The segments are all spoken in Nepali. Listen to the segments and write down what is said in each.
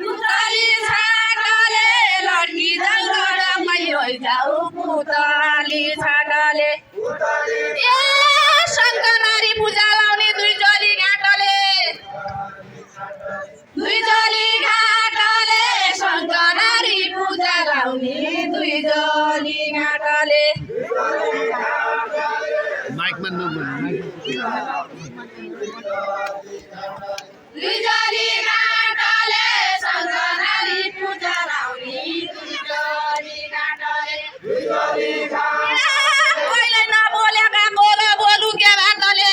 पुताली छाटले लड्की जाऊ पुताली छाटले ए शङ्कनारी पूजा लाउने दुई जोली घाटले शङ्कनारी पूजा लाउने दुई जोली घाटले माइकमा नबोल्नु दुई जोली घाटले शङ्कनारी पूजा लाउने दुई जोली घाटले कहिले नबोलेका बोलो बोलु के भातले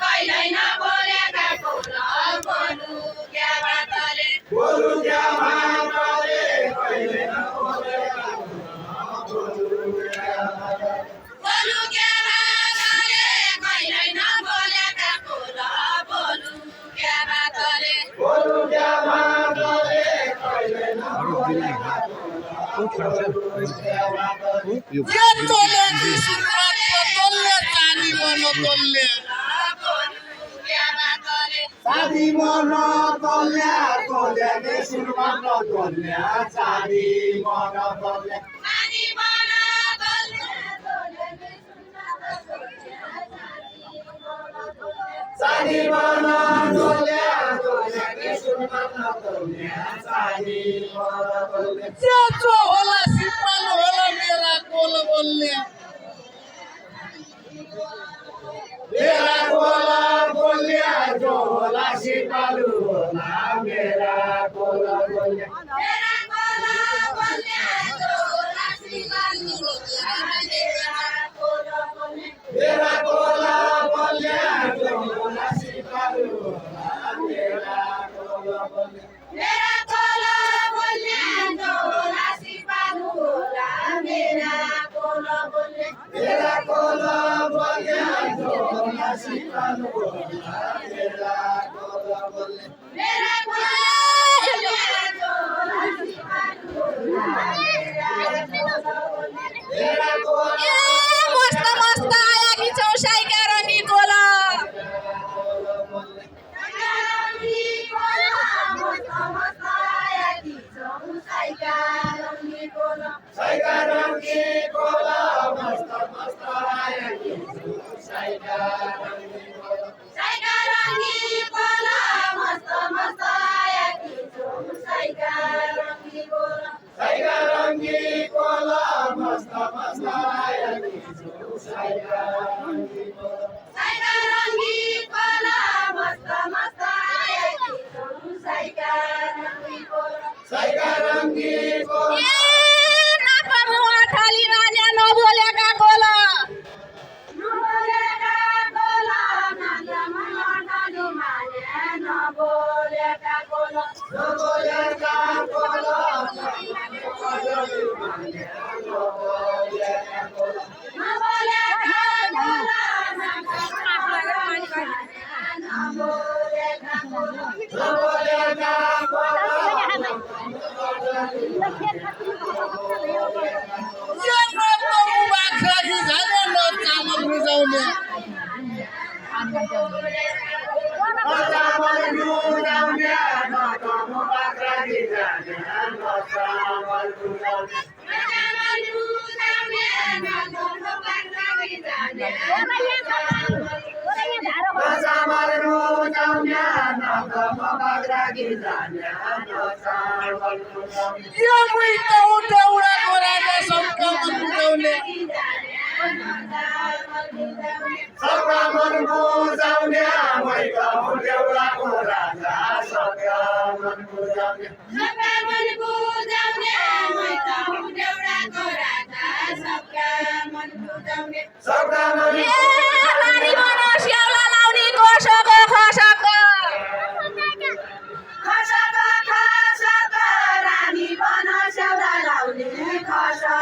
कहिले नबोलेका बोलो बोलु के भातले Sadi mono tolya ke surman no tolya sadi mono tolya sadi mono tolya ke surman no tolya sadi mono tolya जो होला सिपाल होला मेरा कोल बोल्ने मेरा कोला बोलिया जो होला सिपालु होला मेरा कोला बोलिया मेरा कोला बोलिया जो होला सिपालु होला मेरा कोला बोलिया मेरा कोला बोलिया जो होला सिपालु होला मेरा कोला बोलिया मेरा कोला मस्त मस्त आया कि चौसाई कारणी कोला साइकारंगी कोला मस्त मस्त आया कि साइकारंगी कोला साइकारंगी कोला मस्त मस्त आया कि साइकारंगी कोला साइकारंगी कोला जाउने यो मुइता उठाउडाको राजा सबका मन बुझाउने सबका मन बुझाउने मैका देउराको राजा सबका मन बुझाउने सबका मन रानी बनो स्याउला लाउने कोसको खसको खसका खसका रानी बना सेउला खसका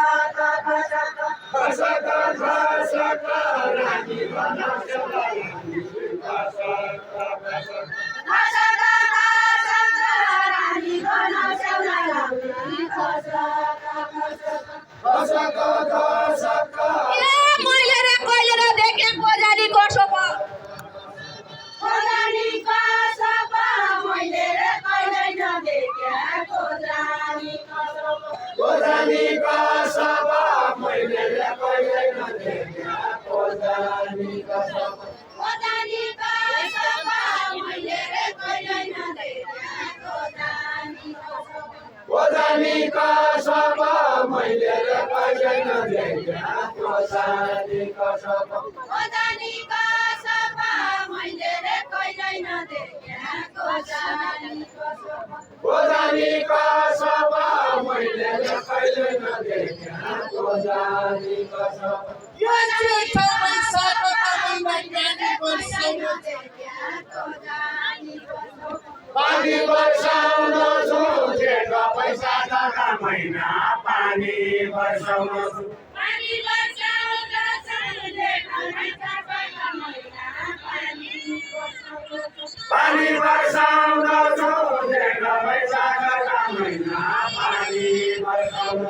खसका मैले रे कहिले र देखेको जानी कोसको कोजानी का सबा मैले कहिले नदेखेको कोजानी का सबा कोजानी का सबा मैले कहिले नदेखेको कोजानी का सबा कोजानी का सबा मैले कहिले नदेखेको कोजानी का सबा यो चाहिँ ठाउँमा सातवटा महिना वर्षमा पानी वर्षाउन जेठो वैशाखका महिना पानी वर्षाउन पानी वर्षाउन जेठो वैशाखका महिना पानी वर्षाउन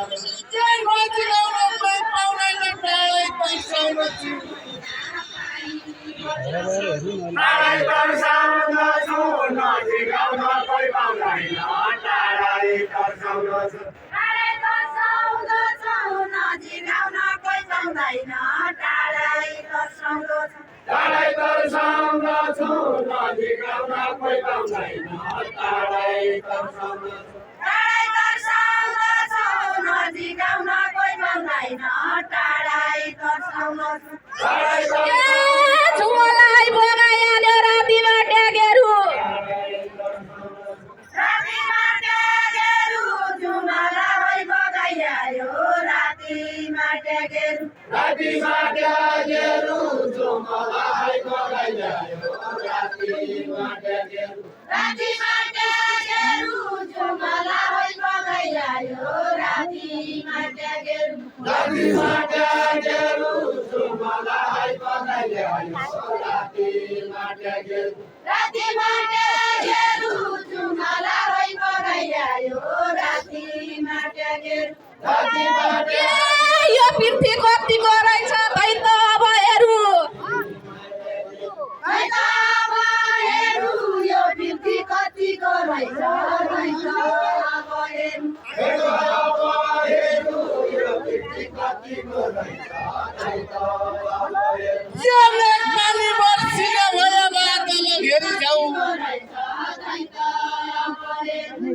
जय भजिराउन कोही पाउँदैन टाढै पैसाउन टाढै तर्साउन नजिकाउन कोही पाउँदैन टाढै तर्साउन टाढै तर्साउन नजिकाउन कोही पाउँदैन टाढै तर्साउन टाढै तर्साउन नजिकाउन कोही पाउँदैन टाढै तर्साउन झुमलाई बगाइहाल्यो रातिमा ट्यागेरू रातिमा ट्यागेरू जुमलाई बगाइहाल्यो रातिमा ट्यागेरू रातिमा ट्यागेरू जुमलाई बगाइहाल्यो रातिमा ट्यागेरू रातिमा यो पृथ्वी कतिको रहेछ तै त अब हेरु यो मेघमाली वर्षिका भए बादल घेरी जाऊ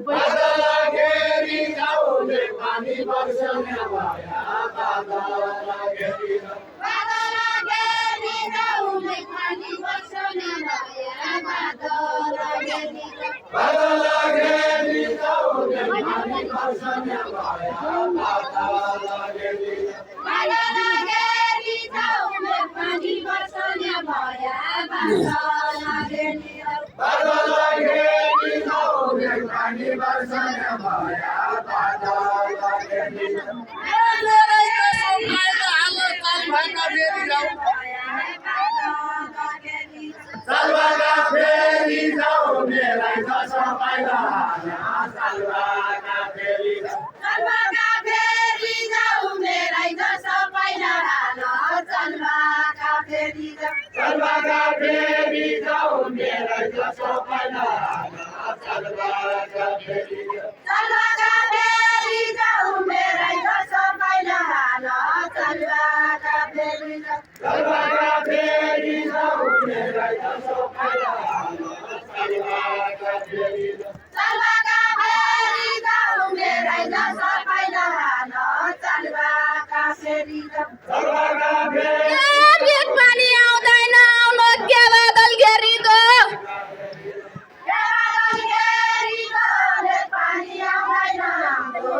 बादल घेरी जाउने पानी वर्षने भया बादल घेरी बादल घेरी जाउने पानी वर्षने भया बादल घेरी बादल घेरी जाउने पानी वर्षने भया बादल घेरी मेरै कसम खाएर हाल ताल भाका फेरि जाऊ सालबाका फेरि जाऊ मेरै कसम खाएर सालबाका फेरि जाऊ फेरि जाऊ चलबाका फेरि जाऊ मेरै जसो पहिला चलबाका फेरि जाऊ चलबाका फेरि जाऊ मेरै जसो पहिला चलबाका फेरि जाऊ चलबाका फेरि जाऊ मेरै जसो पहिला चलबाका फेरि जाऊ चलबाका फेरि जाऊ मेरै जसो पहिला चलबाका फेरि जाऊ चलबाका फेरि एक पानी आउँदैन आउनु के बादल घेरिको पानी आउँदैन आउनु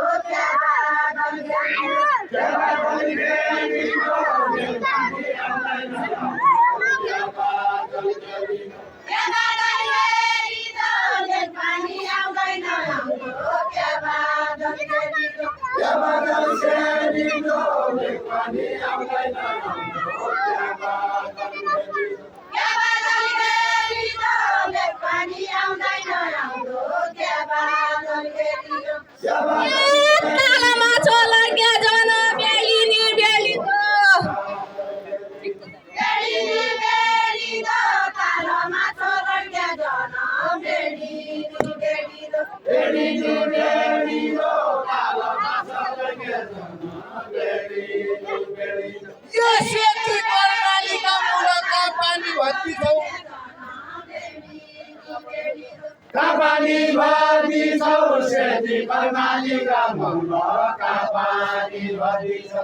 के बादल तालामा छोलर्के जन बेलिनी बेलिको तालामा छोलर्के जन बेलिनी बेलिको यो सेती कर्णालीका मुलका पानी भर्ती छौ पानी भर्ती छौ सेती कर्णालीका मुलका पानी भर्ती छौ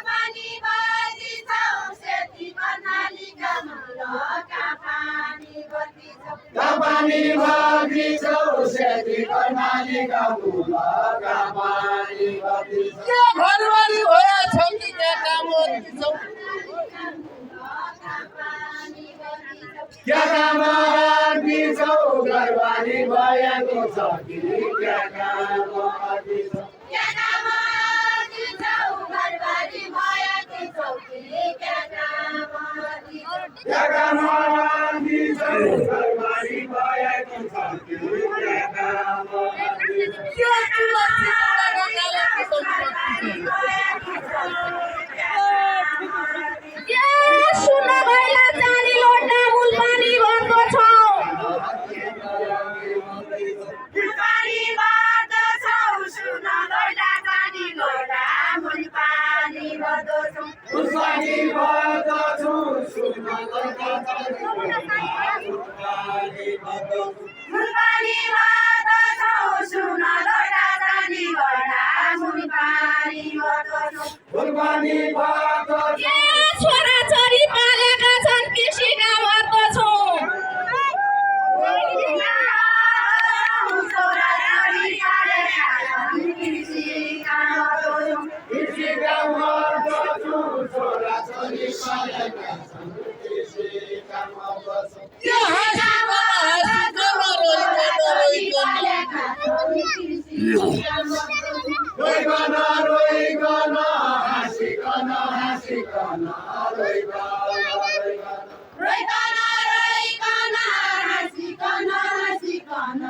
पानी भर्ती छौ सेती कर्णालीका मुलका पानी भर्ती छौ पानी भर्ती छौ सेती कर्णालीका मुलका पानी भर्ती छौ यो घरवाली भया छौ कि त्यहाँ काम गर्दै छौ क्या काम गर्दी छौ घरवाली भएको छ कि क्या काम गर्दी छौ क्या काम गर्दी छौ घरवाली भएको छौ कि क्या काम गर्दी छौ क्या काम गर्दी छौ घरवाली भएको छ कि क्या काम गर्दी छौ यो तुलसी मुलका कालकी सुन भैला चानी लोटा मूल पानी भर्दो छौ पानी भर्दो छौ सुन भैला चानी लोटा मूल पानी भर्दो छौ पानी भर्दछु सुन पानी भर्दछु मूल पानी भर्दो छौ सुन लोटा चानी लोटा मूल पानी भर्दो छौ पानी भर्दछु छोरा छोरी पालेका छन् कृषि काम गर्दछौ छोरा छोरी पालेका छन् कृषि काम गर्दछौ कृषि काम गर्दछु छोरा छोरी पालेका छन् कृषि काम गर्दछु यो हाँसिकन रोइकन रोइकन हाँसिकन हाँसिकन रोइकन रोइकन हाँसिकन हाँसिकन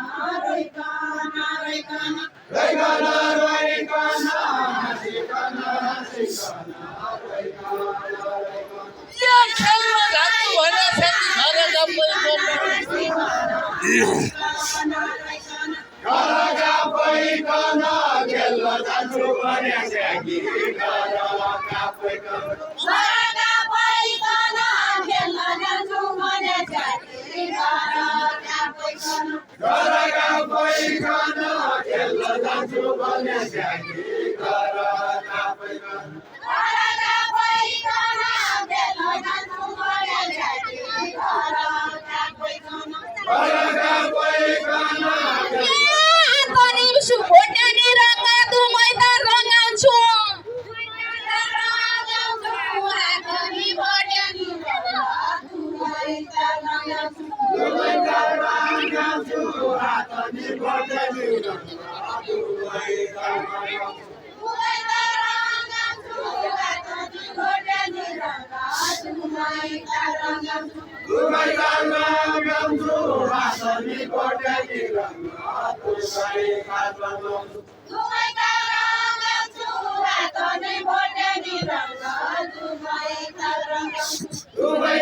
रोइकन रोइकन रोइकन रोइकन हाँसिकन हाँसिकन यो खेलमा घाँटु भने सेती घर गम्मै घरका पैकन खेल्न जान्छु भने स्याकी घरका पैकन घरका पैकन खेल्न जान्छु भने स्याकी घरका पैकन घरका पैकन खेल्न जान्छु भने स्याकी घरका पैकन घरका पैकन खेल्न जान्छु भने स्याकी घरका पैकन घरका पैकन भोटानी रङ दुमै त रङ्गाउँछु Dubai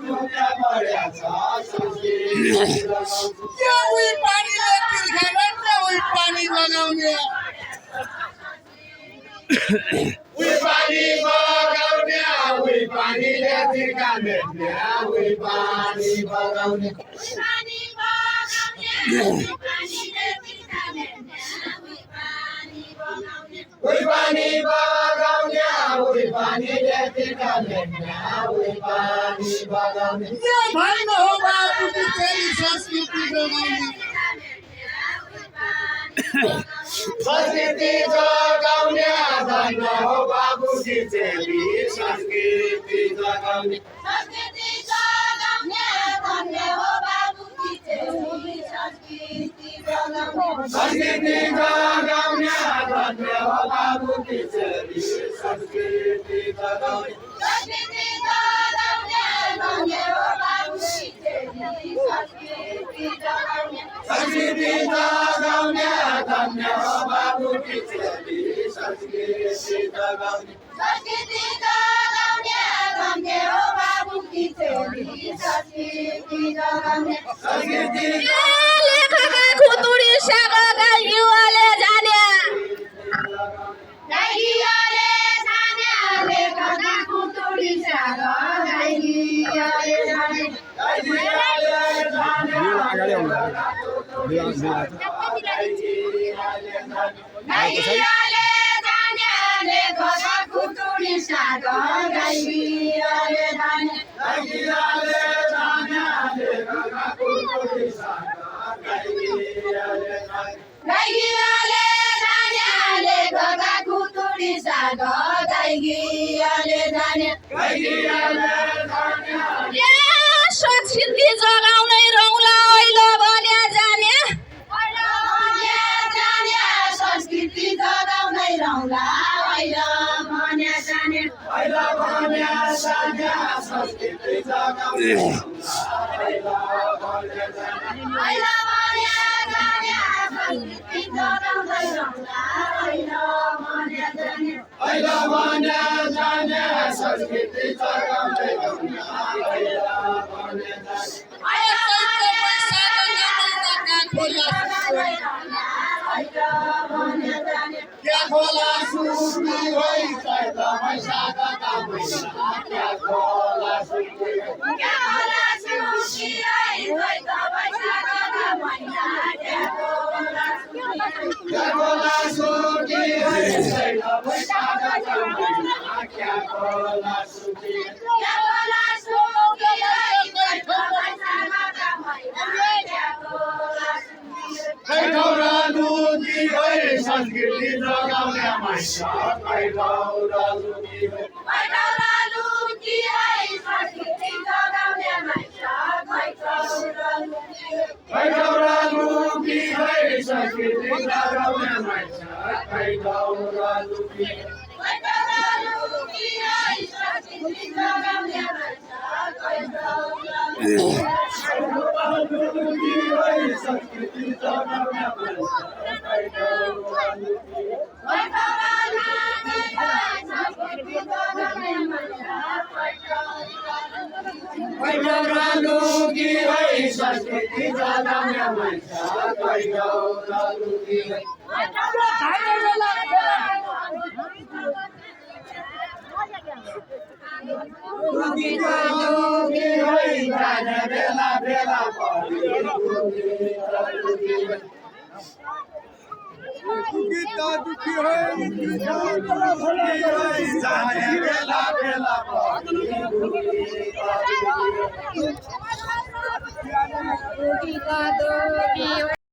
दुनिया बढ्याछ संस्कृति जगाउँछु क्या उही पानीले तिर्खामा क्या उही पानी लगाउने उही पानी बगाउने उही पानीले तिर्खा मेट्ने उही पानी बगाउने पानी बगाउने पानीले तिर्खा मेट्ने उही पानी बगाउने उही पानीले तिर्खा मेट्ने उही पानी बगाउने यो भन्नु हो बाबुकी चेली संस्कृति जोगाउने संस्कृति जगाउने धन हो बाबुकी चेली संस्कृति जगाउने संस्कृति जगाउने धन्य हो बाबुकी चेली संस्कृति जगाउने संस्कृति जगाउने धन्य हो बाबुकी चेली संस्कृति जगाउने संस्कृति जगाउने धन्य हो बाबुकी चेली संस्कृति जगाउने संस्कृति जगाउने धन्य हो बाबुकी चेली संस्कृति जगाउने संस्कृति जगाउने धन्य हो बाबुकी चेली संस्कृति जगाउने संस्कृति लेखका खुतुरी सागा गाइयुवाले जाने गाइयुवाले जाने लेखका खुतुरी सागा गाइयुवाले जाने गाइयुवाले जाने लेखका खुतुरी सागा गाइयुवाले जाने गाइयाले जाने लेखका खुतुरी सागा गाइयाले जाने गाइयुवाले जाने लेखका खुतुरी सागा गाइयुवाले जाने गाइयाले जाने ए संस्कृति जगाउने रौला ऐलो बन्या जाने संस्कृति जगाउने रौला ऐलो बन्या जाने पहिला भन्या सान्या संस्कृति जगाउने पहिला भन्या जाने ऐलो बन्या जाने संस्कृति जगाउने रौला ऐलो बन्या जाने पहिला भन्या जाने संस्कृति जगाउने पहिला भन्या जाने क्या खोला सुकी होइ चैत वैशाखका महिना क्या खोला सुकी क्या होला सुखी आई होइ त वैशाखका महिना क्या होला क्या खोला सुकी होइ चैत वैशाखका महिना क्या खोला सुकी क्या होला सुखी आई होइ त वैशाखका महिना क्या होला कैठौरा लुकी होइ संस्कृति जगाउने मान्छे कैठौरा लुकी होइ पैठौरा लुकी आई संस्कृति जगाउने मान्छे कैठौरा लुकी होइ संस्कृति जगाउने मान्छे कैठौरा लुकी पैठौरा लुकी आई संस्कृति जगाउने मान्छे कैठौरा लुकी होइ संस्कृति जगाउने मान्छे कैठौरा लुकी पैठौरा लुकी आई संस्कृति जगाउने मान्छे कैठौरा लुकी होइ संस्कृति जगाउने मान्छे कैठौरा लुकी लुकीका लुकी होइ जाने बेला बेला परि लुकी होइ जाने बेला बेला परि लुकीका दुखी